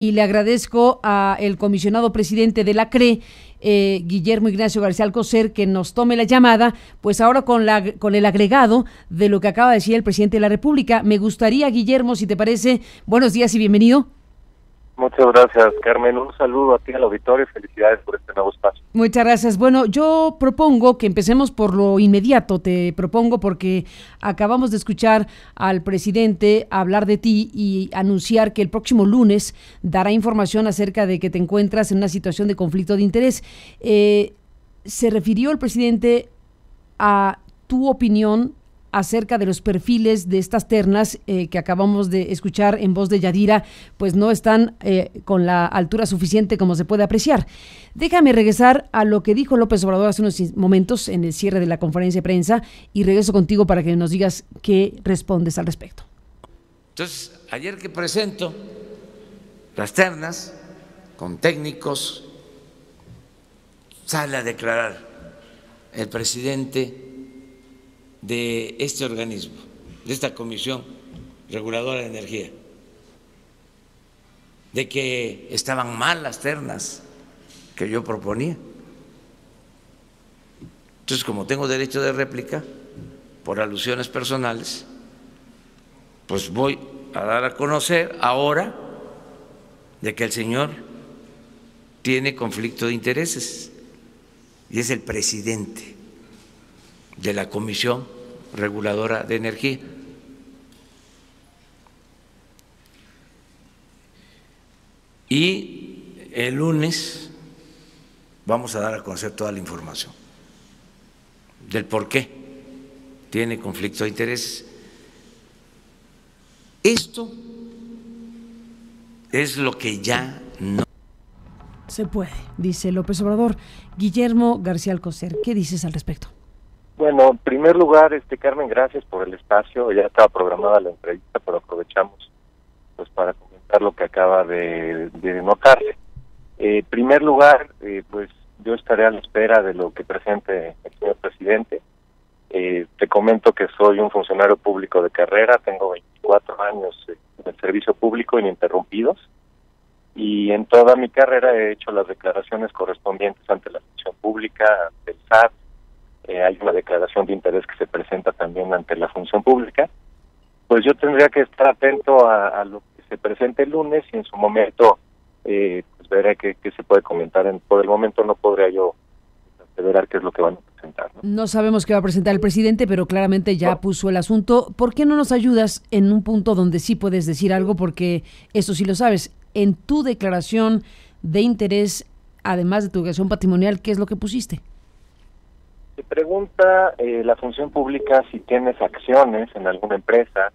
Y le agradezco al comisionado presidente de la CRE, Guillermo Ignacio García Alcocer, que nos tome la llamada, pues ahora con el agregado de lo que acaba de decir el presidente de la República. Me gustaría, Guillermo, si te parece, buenos días y bienvenido. Muchas gracias, Carmen. Un saludo a ti, al auditorio, y felicidades por este nuevo espacio. Muchas gracias. Bueno, yo propongo que empecemos por lo inmediato. Te propongo porque acabamos de escuchar al presidente hablar de ti y anunciar que el próximo lunes dará información acerca de que te encuentras en una situación de conflicto de interés. Se refirió el presidente a tu opinión acerca de los perfiles de estas ternas que acabamos de escuchar en voz de Yadira, pues no están con la altura suficiente como se puede apreciar. Déjame regresar a lo que dijo López Obrador hace unos momentos en el cierre de la conferencia de prensa y regreso contigo para que nos digas qué respondes al respecto. Entonces, ayer que presento las ternas con técnicos, sale a declarar el presidente de este organismo, de esta Comisión Reguladora de Energía, de que estaban mal las ternas que yo proponía. Entonces, como tengo derecho de réplica por alusiones personales, pues voy a dar a conocer ahora de que el señor tiene conflicto de intereses y es el presidente de la Comisión Reguladora de Energía. Y el lunes vamos a dar a conocer toda la información del por qué tiene conflicto de intereses. Esto es lo que ya no se puede, dice López Obrador. Guillermo García Alcocer, ¿qué dices al respecto? Bueno, en primer lugar, Carmen, gracias por el espacio. Ya estaba programada la entrevista, pero aprovechamos pues para comentar lo que acaba de notarse. En primer lugar, pues yo estaré a la espera de lo que presente el señor presidente. Te comento que soy un funcionario público de carrera, tengo 24 años en el servicio público ininterrumpidos y en toda mi carrera he hecho las declaraciones correspondientes ante la función pública, ante el SAT. Hay una declaración de interés que se presenta también ante la función pública. Pues yo tendría que estar atento a lo que se presente el lunes y en su momento pues veré qué se puede comentar. Por el momento no podría yo aseverar qué es lo que van a presentar, ¿no? No sabemos qué va a presentar el presidente, pero claramente ya puso el asunto. ¿Por qué no nos ayudas en un punto donde sí puedes decir algo? Porque eso sí lo sabes. En tu declaración de interés, además de tu declaración patrimonial, ¿qué es lo que pusiste? Se pregunta la función pública si tienes acciones en alguna empresa,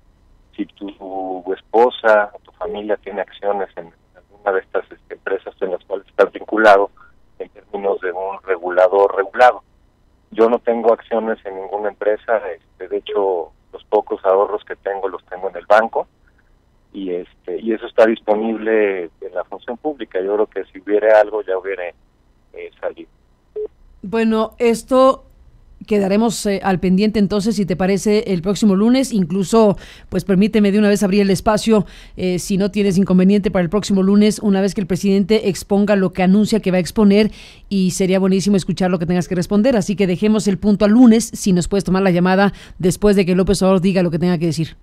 si tu esposa o tu familia tiene acciones en alguna de estas empresas en las cuales estás vinculado en términos de un regulador regulado. Yo no tengo acciones en ninguna empresa, de hecho los pocos ahorros que tengo los tengo en el banco y eso está disponible en la función pública. Yo creo que si hubiera algo ya hubiera salido. Bueno, esto quedaremos al pendiente entonces, si te parece, el próximo lunes. Incluso, pues permíteme de una vez abrir el espacio, si no tienes inconveniente, para el próximo lunes, una vez que el presidente exponga lo que anuncia que va a exponer, y sería buenísimo escuchar lo que tengas que responder. Así que dejemos el punto al lunes, si nos puedes tomar la llamada después de que López Obrador diga lo que tenga que decir.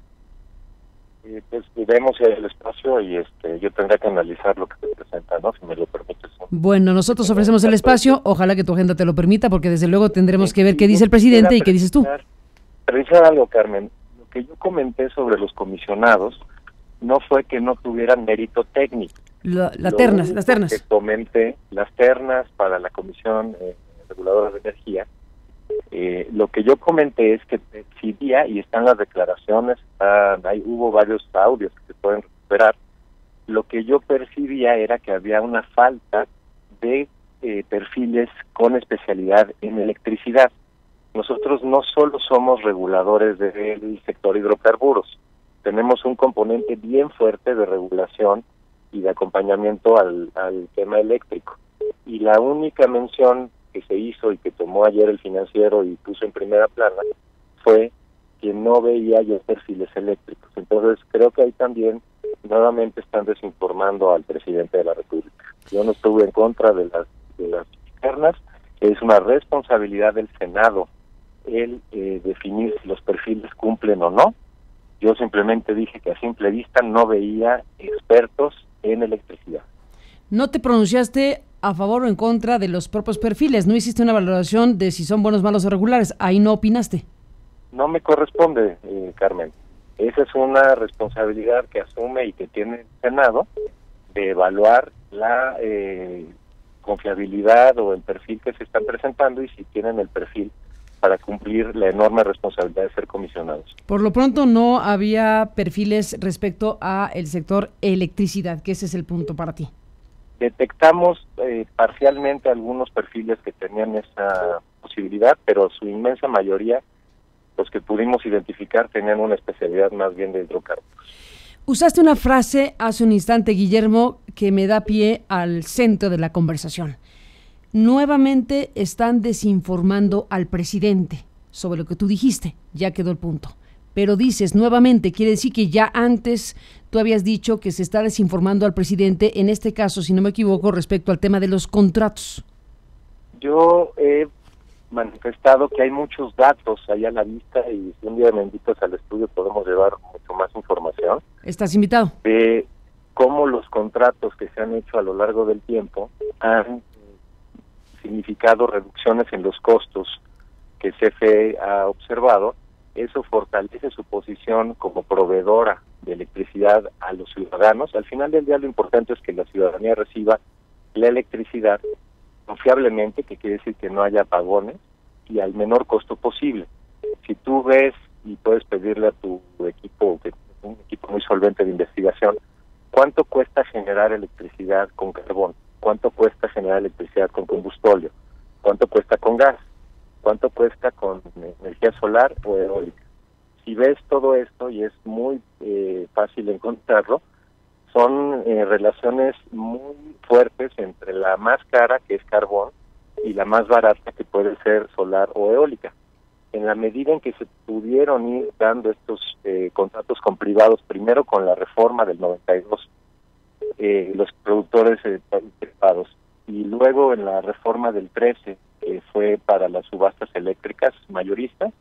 Pues vemos el espacio y yo tendré que analizar lo que se presenta, ¿no? Si me lo permites. Bueno, nosotros ofrecemos el espacio, ojalá que tu agenda te lo permita, porque desde luego tendremos que ver qué dice el presidente y qué dices tú. Precisar algo, Carmen. Lo que yo comenté sobre los comisionados no fue que no tuvieran mérito técnico. Las ternas. Que comenté, las ternas para la Comisión Reguladora de Energía, lo que yo comenté es que percibía, y están las declaraciones, hubo varios audios que se pueden recuperar, lo que yo percibía era que había una falta de perfiles con especialidad en electricidad. Nosotros no solo somos reguladores del sector hidrocarburos, tenemos un componente bien fuerte de regulación y de acompañamiento al tema eléctrico. Y la única mención que se hizo y que tomó ayer el Financiero y puso en primera plana fue que no veía yo perfiles eléctricos. Entonces creo que ahí también nuevamente están desinformando al presidente de la República. Yo no estuve en contra de las externas, es una responsabilidad del Senado el definir si los perfiles cumplen o no. Yo simplemente dije que a simple vista no veía expertos en electricidad. ¿No te pronunciaste a favor o en contra de los propios perfiles? ¿No hiciste una valoración de si son buenos, malos o regulares? Ahí no opinaste. No me corresponde, Carmen. Esa es una responsabilidad que asume y que tiene el Senado de evaluar la confiabilidad o el perfil que se están presentando y si tienen el perfil para cumplir la enorme responsabilidad de ser comisionados. Por lo pronto no había perfiles respecto a el sector electricidad, que ese es el punto para ti. Detectamos parcialmente algunos perfiles que tenían esa posibilidad, pero su inmensa mayoría, los que pudimos identificar, tenían una especialidad más bien de hidrocarburos. Usaste una frase hace un instante, Guillermo, que me da pie al centro de la conversación. Nuevamente están desinformando al presidente sobre lo que tú dijiste, ya quedó el punto. Pero dices nuevamente, quiere decir que ya antes tú habías dicho que se está desinformando al presidente, en este caso, si no me equivoco, respecto al tema de los contratos. Yo he manifestado que hay muchos datos ahí a la vista y si un día me invitas al estudio podemos llevar mucho más información. ¿Estás invitado? De cómo los contratos que se han hecho a lo largo del tiempo han significado reducciones en los costos que CFE ha observado. Eso fortalece su posición como proveedora de electricidad a los ciudadanos. Al final del día lo importante es que la ciudadanía reciba la electricidad confiablemente, que quiere decir que no haya apagones, y al menor costo posible. Si tú ves y puedes pedirle a tu equipo, que es un equipo muy solvente de investigación, ¿cuánto cuesta generar electricidad con carbón? ¿Cuánto cuesta generar electricidad con combustóleo? ¿Cuánto cuesta con gas? ¿Cuánto cuesta con energía solar o eólica? Si ves todo esto, y es muy fácil encontrarlo, son relaciones muy fuertes entre la más cara, que es carbón, y la más barata, que puede ser solar o eólica. En la medida en que se pudieron ir dando estos contratos con privados, primero con la reforma del 92, los productores privados, y luego en la reforma del 13, que fue para las subastas eléctricas mayoristas,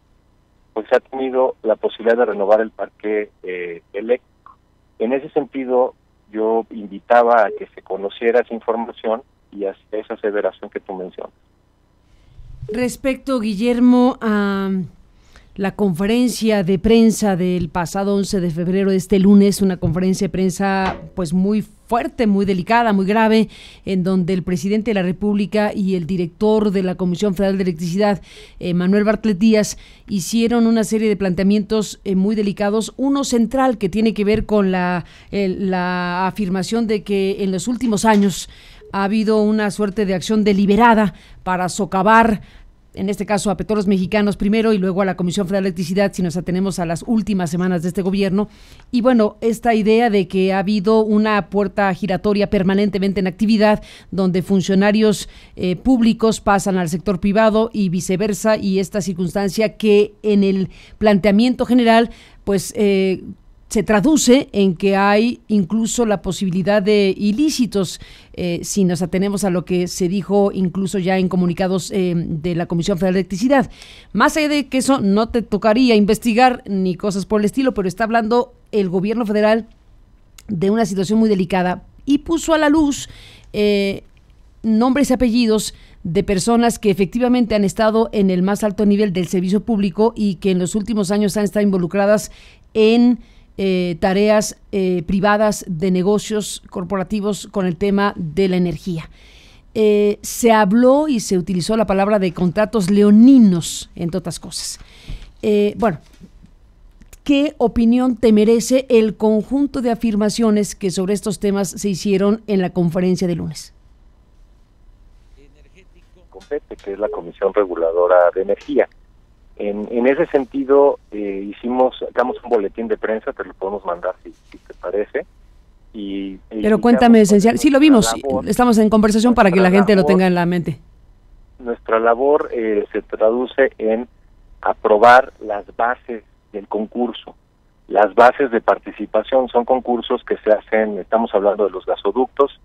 pues se ha tenido la posibilidad de renovar el parque eléctrico. En ese sentido, yo invitaba a que se conociera esa información y a esa aseveración que tú mencionas. Respecto, Guillermo, a la conferencia de prensa del pasado 11 de febrero de este lunes, una conferencia de prensa pues muy fuerte, muy delicada, muy grave, en donde el presidente de la República y el director de la Comisión Federal de Electricidad, Manuel Bartlett Díaz, hicieron una serie de planteamientos muy delicados. Uno central que tiene que ver con la afirmación de que en los últimos años ha habido una suerte de acción deliberada para socavar, en este caso a Petróleos Mexicanos primero y luego a la Comisión Federal de Electricidad, si nos atenemos a las últimas semanas de este gobierno. Y bueno, esta idea de que ha habido una puerta giratoria permanentemente en actividad, donde funcionarios públicos pasan al sector privado y viceversa, y esta circunstancia que en el planteamiento general, pues se traduce en que hay incluso la posibilidad de ilícitos, si nos atenemos a lo que se dijo incluso ya en comunicados de la Comisión Federal de Electricidad. Más allá de que eso no te tocaría investigar ni cosas por el estilo, pero está hablando el gobierno federal de una situación muy delicada y puso a la luz nombres y apellidos de personas que efectivamente han estado en el más alto nivel del servicio público y que en los últimos años han estado involucradas en tareas privadas de negocios corporativos con el tema de la energía. Se habló y se utilizó la palabra de contratos leoninos, entre otras cosas. Bueno, ¿qué opinión te merece el conjunto de afirmaciones que sobre estos temas se hicieron en la conferencia de lunes? Compete, que es la Comisión Reguladora de Energía. En ese sentido, sacamos un boletín de prensa, te lo podemos mandar si te parece. Pero cuéntame esencial, sí lo vimos, estamos en conversación para que la gente lo tenga en la mente. Nuestra labor se traduce en aprobar las bases del concurso. las bases de participación. Son concursos que se hacen, estamos hablando de los gasoductos,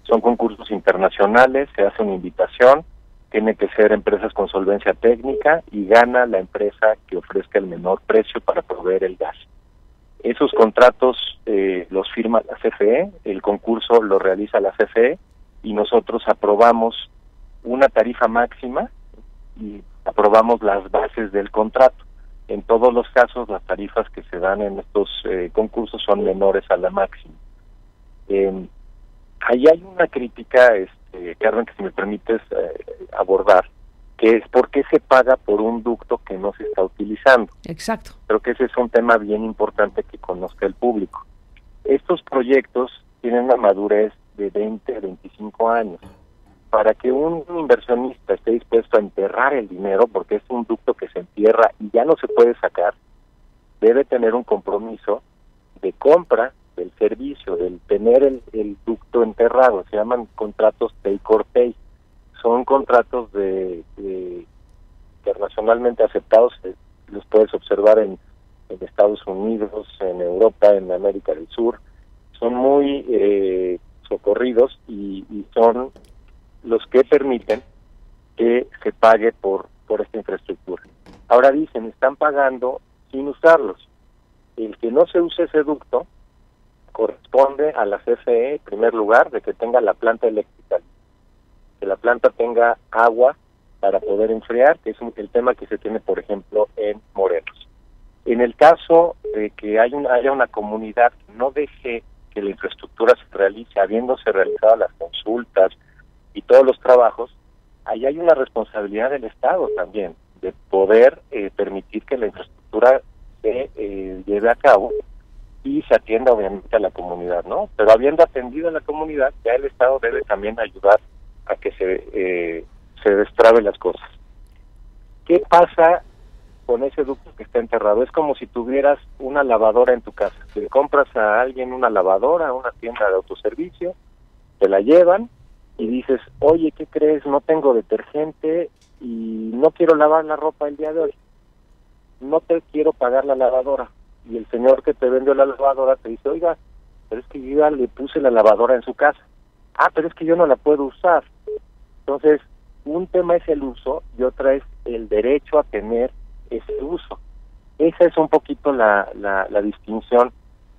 son concursos internacionales, se hace una invitación, tiene que ser empresas con solvencia técnica y gana la empresa que ofrezca el menor precio para proveer el gas. Esos contratos los firma la CFE, el concurso lo realiza la CFE y nosotros aprobamos una tarifa máxima y aprobamos las bases del contrato. En todos los casos las tarifas que se dan en estos concursos son menores a la máxima. Ahí hay una crítica, Carmen, que si me permites abordar, que es por qué se paga por un ducto que no se está utilizando. Exacto. Creo que ese es un tema bien importante que conozca el público. Estos proyectos tienen una madurez de 20 a 25 años. Para que un inversionista esté dispuesto a enterrar el dinero, porque es un ducto que se entierra y ya no se puede sacar, debe tener un compromiso de compra del servicio, del tener el ducto enterrado. Se llaman contratos take or pay. Son contratos internacionalmente aceptados, los puedes observar en Estados Unidos, en Europa, en América del Sur. Son muy socorridos y son los que permiten que se pague por esta infraestructura. Ahora dicen, están pagando sin usarlos. El que no se use ese ducto corresponde a la CFE, en primer lugar, de que tenga la planta eléctrica, que la planta tenga agua para poder enfriar, que es el tema que se tiene, por ejemplo, en Morelos. En el caso de que haya una comunidad que no deje que la infraestructura se realice, habiéndose realizado las consultas y todos los trabajos, ahí hay una responsabilidad del Estado también, de poder permitir que la infraestructura se lleve a cabo y se atienda obviamente a la comunidad, ¿no? Pero habiendo atendido a la comunidad, ya el Estado debe también ayudar a que se destraben las cosas. ¿Qué pasa con ese ducto que está enterrado? Es como si tuvieras una lavadora en tu casa. Le compras a alguien una lavadora, a una tienda de autoservicio, te la llevan y dices, oye, ¿qué crees? No tengo detergente y no quiero lavar la ropa el día de hoy. No te quiero pagar la lavadora. Y el señor que te vendió la lavadora te dice, oiga, pero es que yo ya le puse la lavadora en su casa. Ah, pero es que yo no la puedo usar. Entonces, un tema es el uso y otra es el derecho a tener ese uso. Esa es un poquito la distinción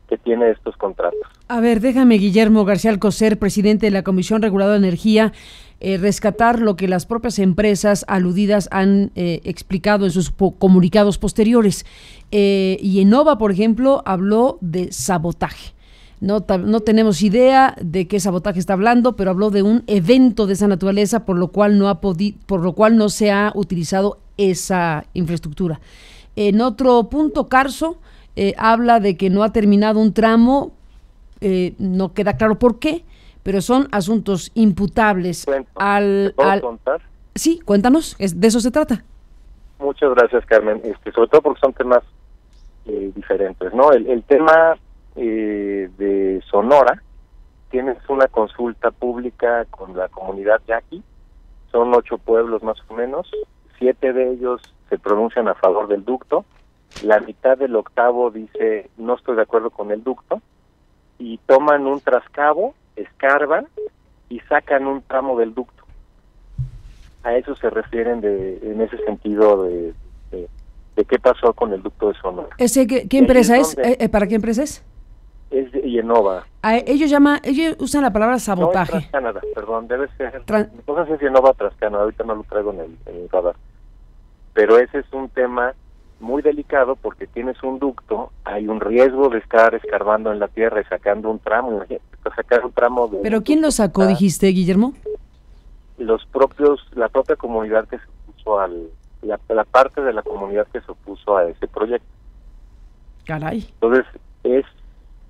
que tiene estos contratos. A ver, déjame, Guillermo García Alcocer, presidente de la Comisión Reguladora de Energía, rescatar lo que las propias empresas aludidas han explicado en sus comunicados posteriores. Y Enova, por ejemplo, habló de sabotaje. No tenemos idea de qué sabotaje está hablando, pero habló de un evento de esa naturaleza, por lo cual no se ha utilizado esa infraestructura. En otro punto, Carso habla de que no ha terminado un tramo, no queda claro por qué, pero son asuntos imputables ¿Te puedo contar? Sí, cuéntanos, de eso se trata. Muchas gracias, Carmen, sobre todo porque son temas diferentes, ¿no? El tema de Sonora, tienes una consulta pública con la comunidad yaqui, son 8 pueblos más o menos, 7 de ellos se pronuncian a favor del ducto, la mitad del 8º dice no estoy de acuerdo con el ducto, y toman un trascabo, escarban y sacan un tramo del ducto. A eso se refieren en ese sentido de qué pasó con el ducto de Sonora. ¿Qué empresa es? ¿Para qué empresa es? Es de Yenova. Ellos usan la palabra sabotaje. No, es Trascanada, perdón, debe ser. No sé si Yenova Trascanada, ahorita no lo traigo en el radar. Pero ese es un tema muy delicado porque tienes un ducto, hay un riesgo de estar escarbando en la tierra y sacando un tramo. ¿Pero quién lo sacó, dijiste, Guillermo? La propia comunidad que se opuso la parte de la comunidad que se opuso a ese proyecto. Caray. Entonces,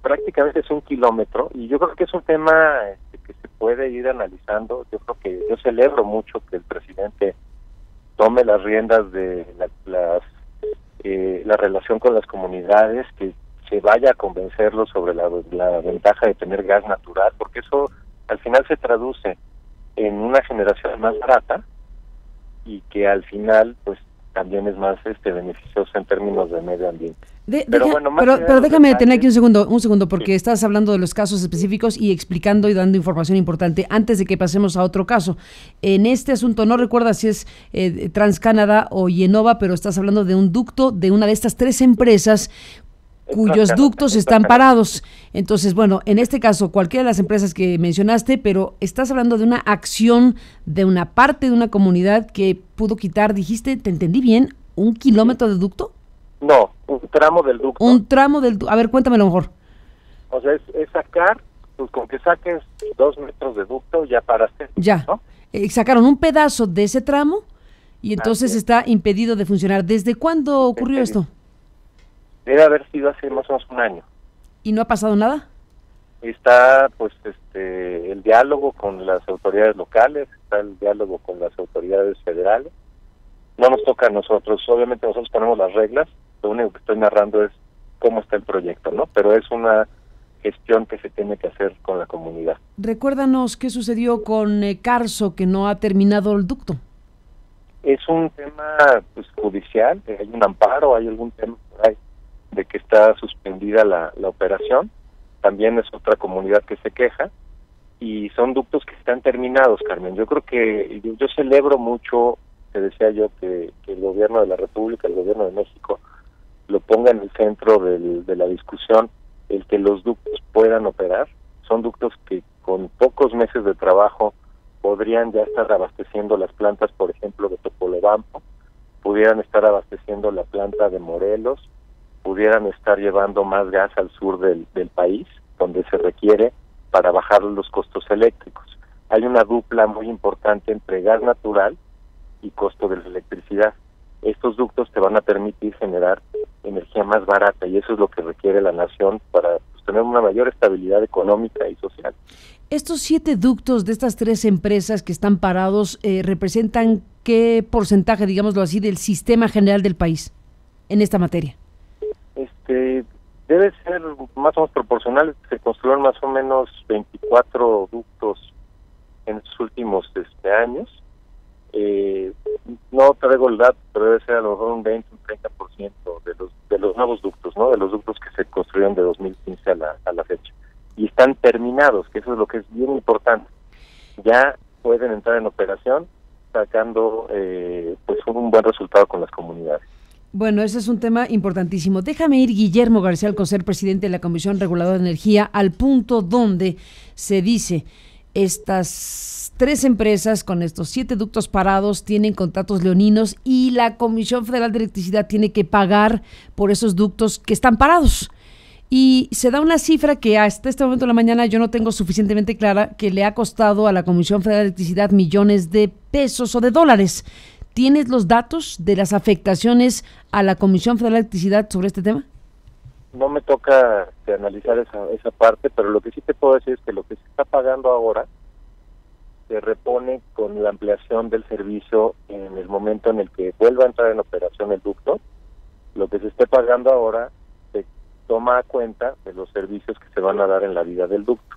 prácticamente es 1 kilómetro y yo creo que es un tema que se puede ir analizando. Yo celebro mucho que el presidente tome las riendas de la relación con las comunidades, que se vaya a convencerlos sobre la ventaja de tener gas natural, porque eso al final se traduce en una generación más barata y que al final pues también es más beneficiosa en términos de medio ambiente. Pero déjame detener aquí un segundo, porque sí, estás hablando de los casos específicos y explicando y dando información importante antes de que pasemos a otro caso. En este asunto, no recuerdas si es TransCanada o Yenova, pero estás hablando de un ducto de una de estas 3 empresas cuyos ductos están parados. Entonces, bueno, en este caso, cualquiera de las empresas que mencionaste, pero estás hablando de una acción de una parte de una comunidad que pudo quitar, dijiste, ¿te entendí bien? ¿1 kilómetro de ducto? No, un tramo del ducto. Un tramo del ducto. A ver, cuéntamelo mejor. O sea, es sacar, pues con que saques 2 metros de ducto, ya paraste. Ya. ¿No? Sacaron un pedazo de ese tramo y entonces está impedido de funcionar. ¿Desde cuándo ocurrió esto? Debe haber sido hace más o menos 1 año. ¿Y no ha pasado nada? Está, pues, el diálogo con las autoridades locales, está el diálogo con las autoridades federales. No nos toca a nosotros, obviamente nosotros ponemos las reglas, lo único que estoy narrando es cómo está el proyecto, ¿no? Pero es una gestión que se tiene que hacer con la comunidad. Recuérdanos qué sucedió con Carso, que no ha terminado el ducto. Es un tema, pues, judicial, hay un amparo, hay algún tema por ahí de que está suspendida la operación. También es otra comunidad que se queja, y son ductos que están terminados, Carmen. Yo creo que, yo celebro mucho, te decía yo, que el gobierno de la República, el gobierno de México, lo ponga en el centro de la discusión, el que los ductos puedan operar. Son ductos que con pocos meses de trabajo podrían ya estar abasteciendo las plantas, por ejemplo, de Topolobampo, pudieran estar abasteciendo la planta de Morelos, pudieran estar llevando más gas al sur del país, donde se requiere para bajar los costos eléctricos. Hay una dupla muy importante entre gas natural y costo de la electricidad. Estos ductos te van a permitir generar energía más barata, y eso es lo que requiere la nación para, pues, tener una mayor estabilidad económica y social. Estos 7 ductos de estas 3 empresas que están parados, ¿representan qué porcentaje, digámoslo así, del sistema general del país en esta materia? Debe ser más o menos proporcional. Se construyeron más o menos 24 ductos en los últimos años. No traigo el dato, pero debe ser a lo mejor un 20, un 30% de los nuevos ductos, ¿no? De los ductos que se construyeron de 2015 a la fecha. Y están terminados, que eso es lo que es bien importante. Ya pueden entrar en operación, sacando pues un buen resultado con las comunidades. Bueno, ese es un tema importantísimo. Déjame ir, Guillermo García Alcocer, presidente de la Comisión Reguladora de Energía, al punto donde se dice: estas 3 empresas con estos 7 ductos parados tienen contratos leoninos y la Comisión Federal de Electricidad tiene que pagar por esos ductos que están parados. Y se da una cifra que hasta este momento de la mañana yo no tengo suficientemente clara, que le ha costado a la Comisión Federal de Electricidad millones de pesos o de dólares. ¿Tienes los datos de las afectaciones a la Comisión Federal de Electricidad sobre este tema? No me toca analizar esa parte, pero lo que sí te puedo decir es que lo que se está pagando ahora se repone con la ampliación del servicio en el momento en el que vuelva a entrar en operación el ducto. Lo que se esté pagando ahora se toma a cuenta de los servicios que se van a dar en la vida del ducto.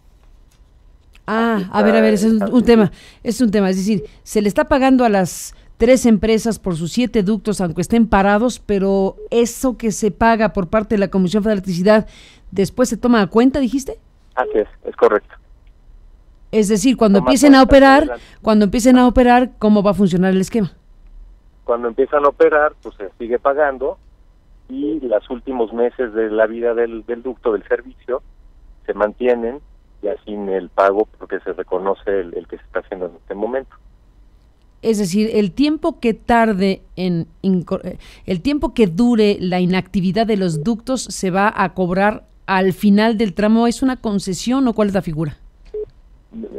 A ver, ese es un tema, es decir, se le está pagando a las 3 empresas por sus 7 ductos, aunque estén parados, pero eso que se paga por parte de la Comisión Federal de Electricidad, ¿después se toma a cuenta, dijiste? Así es correcto. Es decir, cuando empiecen a operar, ¿cómo va a funcionar el esquema? Cuando empiezan a operar, pues se sigue pagando, y los últimos meses de la vida del ducto, del servicio, se mantienen ya sin el pago, porque se reconoce el que se está haciendo en este momento. Es decir, el tiempo que tarde el tiempo que dure la inactividad de los ductos se va a cobrar al final del tramo. ¿Es una concesión o cuál es la figura?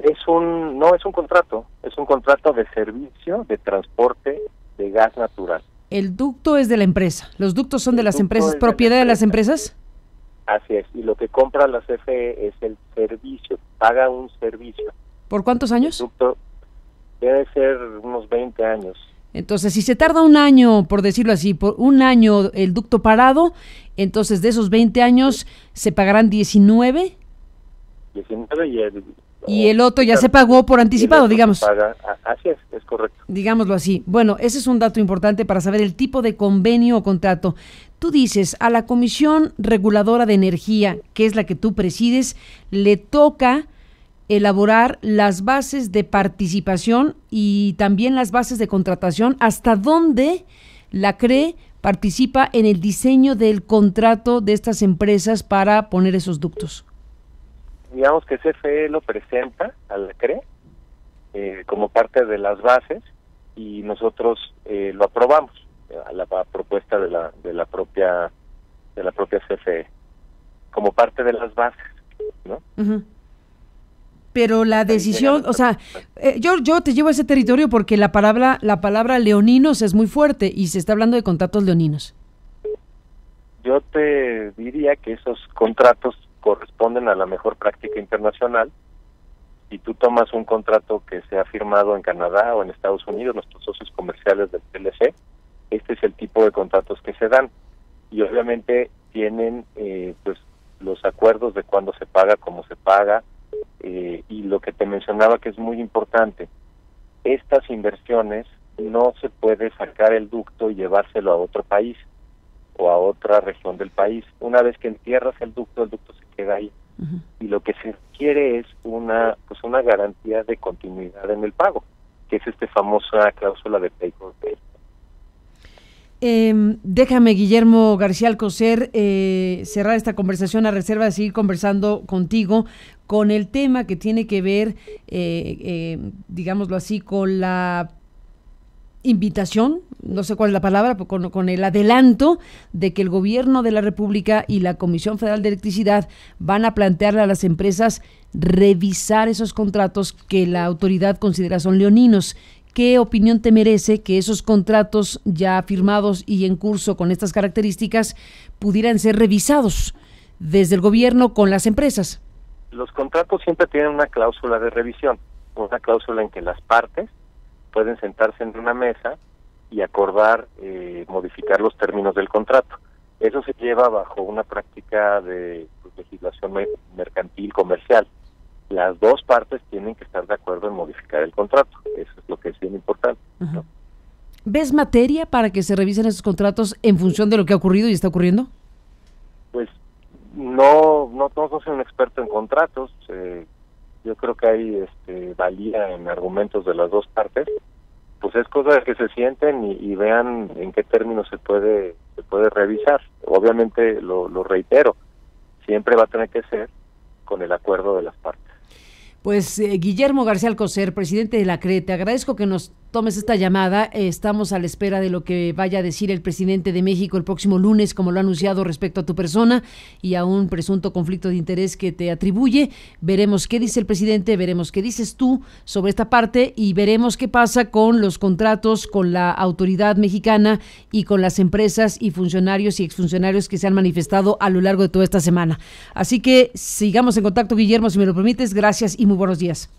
Es un contrato, es un contrato de servicio de transporte de gas natural. El ducto es de la empresa, los ductos son de las empresas, propiedad de las empresas. Así es, y lo que compra la CFE es el servicio, paga un servicio. ¿Por cuántos años? El ducto debe ser unos 20 años. Entonces, si se tarda 1 año, por decirlo así, por 1 año el ducto parado, entonces de esos 20 años se pagarán 19. 19, y Y el otro ya se pagó por anticipado, digamos. Así es correcto. Digámoslo así. Bueno, ese es un dato importante para saber el tipo de convenio o contrato. Tú dices, a la Comisión Reguladora de Energía, que es la que tú presides, le toca elaborar las bases de participación y también las bases de contratación, hasta dónde la CRE participa en el diseño del contrato de estas empresas para poner esos ductos. Digamos que CFE lo presenta a la CRE como parte de las bases y nosotros lo aprobamos a la propuesta de la propia CFE como parte de las bases, ¿no? Uh-huh. Pero la decisión, o sea, yo te llevo a ese territorio porque la palabra leoninos es muy fuerte y se está hablando de contratos leoninos. Yo te diría que esos contratos corresponden a la mejor práctica internacional. Si tú tomas un contrato que se ha firmado en Canadá o en Estados Unidos, nuestros socios comerciales del TLC, este es el tipo de contratos que se dan. Y obviamente tienen pues los acuerdos de cuándo se paga, cómo se paga, y lo que te mencionaba que es muy importante, estas inversiones no se puede sacar el ducto y llevárselo a otro país o a otra región del país. Una vez que entierras el ducto se queda ahí. Uh-huh. Y lo que se quiere es una garantía de continuidad en el pago, que es famosa cláusula de pay for pay. Déjame, Guillermo García Alcocer, cerrar esta conversación a reserva de seguir conversando contigo con el tema que tiene que ver, digámoslo así, con la invitación, no sé cuál es la palabra, con el adelanto de que el gobierno de la República y la Comisión Federal de Electricidad van a plantearle a las empresas revisar esos contratos que la autoridad considera son leoninos. ¿Qué opinión te merece que esos contratos ya firmados y en curso con estas características pudieran ser revisados desde el gobierno con las empresas? Los contratos siempre tienen una cláusula de revisión, una cláusula en que las partes pueden sentarse en una mesa y acordar modificar los términos del contrato. Eso se lleva bajo una práctica de legislación mercantil comercial. Las dos partes tienen que estar de acuerdo en modificar el contrato. Eso es lo que es bien importante, ¿no? ¿Ves materia para que se revisen esos contratos en función de lo que ha ocurrido y está ocurriendo? Pues no soy un experto en contratos. Yo creo que hay valía en argumentos de las dos partes. Pues es cosa de que se sienten y vean en qué términos se puede revisar. Obviamente, lo reitero, siempre va a tener que ser con el acuerdo de las partes. Pues Guillermo García Alcocer, presidente de la CRE, te agradezco que nos tomes esta llamada. Estamos a la espera de lo que vaya a decir el presidente de México el próximo lunes, como lo ha anunciado respecto a tu persona y a un presunto conflicto de interés que te atribuye. Veremos qué dice el presidente, veremos qué dices tú sobre esta parte y veremos qué pasa con los contratos con la autoridad mexicana y con las empresas y funcionarios y exfuncionarios que se han manifestado a lo largo de toda esta semana. Así que sigamos en contacto, Guillermo, si me lo permites. Gracias y muy buenos días.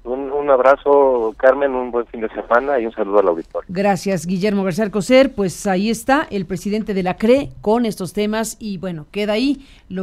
Un abrazo, Carmen, un buen fin de semana y un saludo al auditorio. Gracias, Guillermo García Alcocer. Pues ahí está el presidente de la CRE con estos temas y bueno, queda ahí lo que